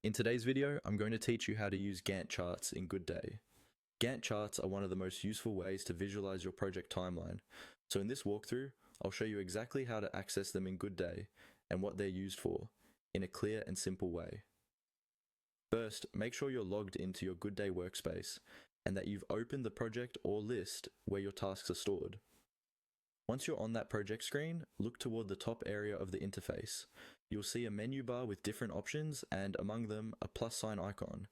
In today's video, I'm going to teach you how to use Gantt charts in GoodDay. Gantt charts are one of the most useful ways to visualize your project timeline. So in this walkthrough, I'll show you exactly how to access them in GoodDay and what they're used for, in a clear and simple way. First, make sure you're logged into your GoodDay workspace and that you've opened the project or list where your tasks are stored. Once you're on that project screen, look toward the top area of the interface. You'll see a menu bar with different options and among them a plus sign icon.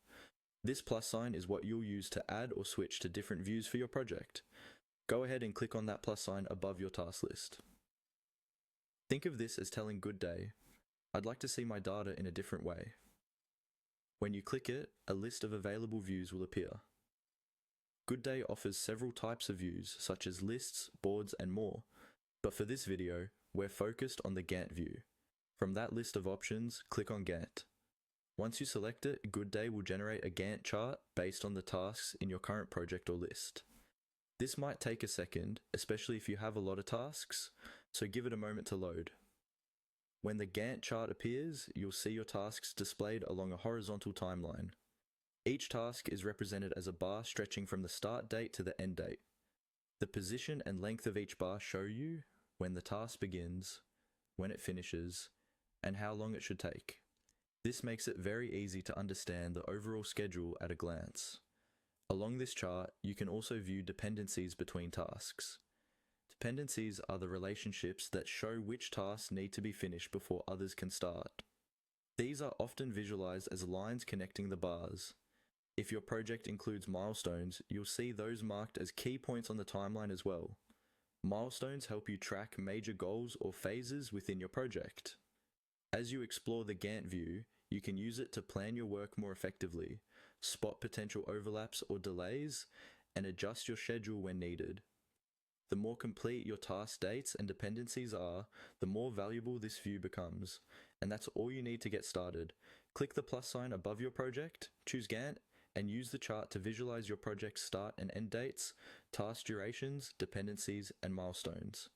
This plus sign is what you'll use to add or switch to different views for your project. Go ahead and click on that plus sign above your task list. Think of this as telling GoodDay, I'd like to see my data in a different way. When you click it, a list of available views will appear. GoodDay offers several types of views, such as lists, boards, and more, but for this video, we're focused on the Gantt view. From that list of options, click on Gantt. Once you select it, GoodDay will generate a Gantt chart based on the tasks in your current project or list. This might take a second, especially if you have a lot of tasks, so give it a moment to load. When the Gantt chart appears, you'll see your tasks displayed along a horizontal timeline. Each task is represented as a bar stretching from the start date to the end date. The position and length of each bar show you when the task begins, when it finishes, and how long it should take. This makes it very easy to understand the overall schedule at a glance. Along this chart, you can also view dependencies between tasks. Dependencies are the relationships that show which tasks need to be finished before others can start. These are often visualized as lines connecting the bars. If your project includes milestones, you'll see those marked as key points on the timeline as well. Milestones help you track major goals or phases within your project. As you explore the Gantt view, you can use it to plan your work more effectively, spot potential overlaps or delays, and adjust your schedule when needed. The more complete your task dates and dependencies are, the more valuable this view becomes, and that's all you need to get started. Click the plus sign above your project, choose Gantt, and use the chart to visualize your project's start and end dates, task durations, dependencies, and milestones.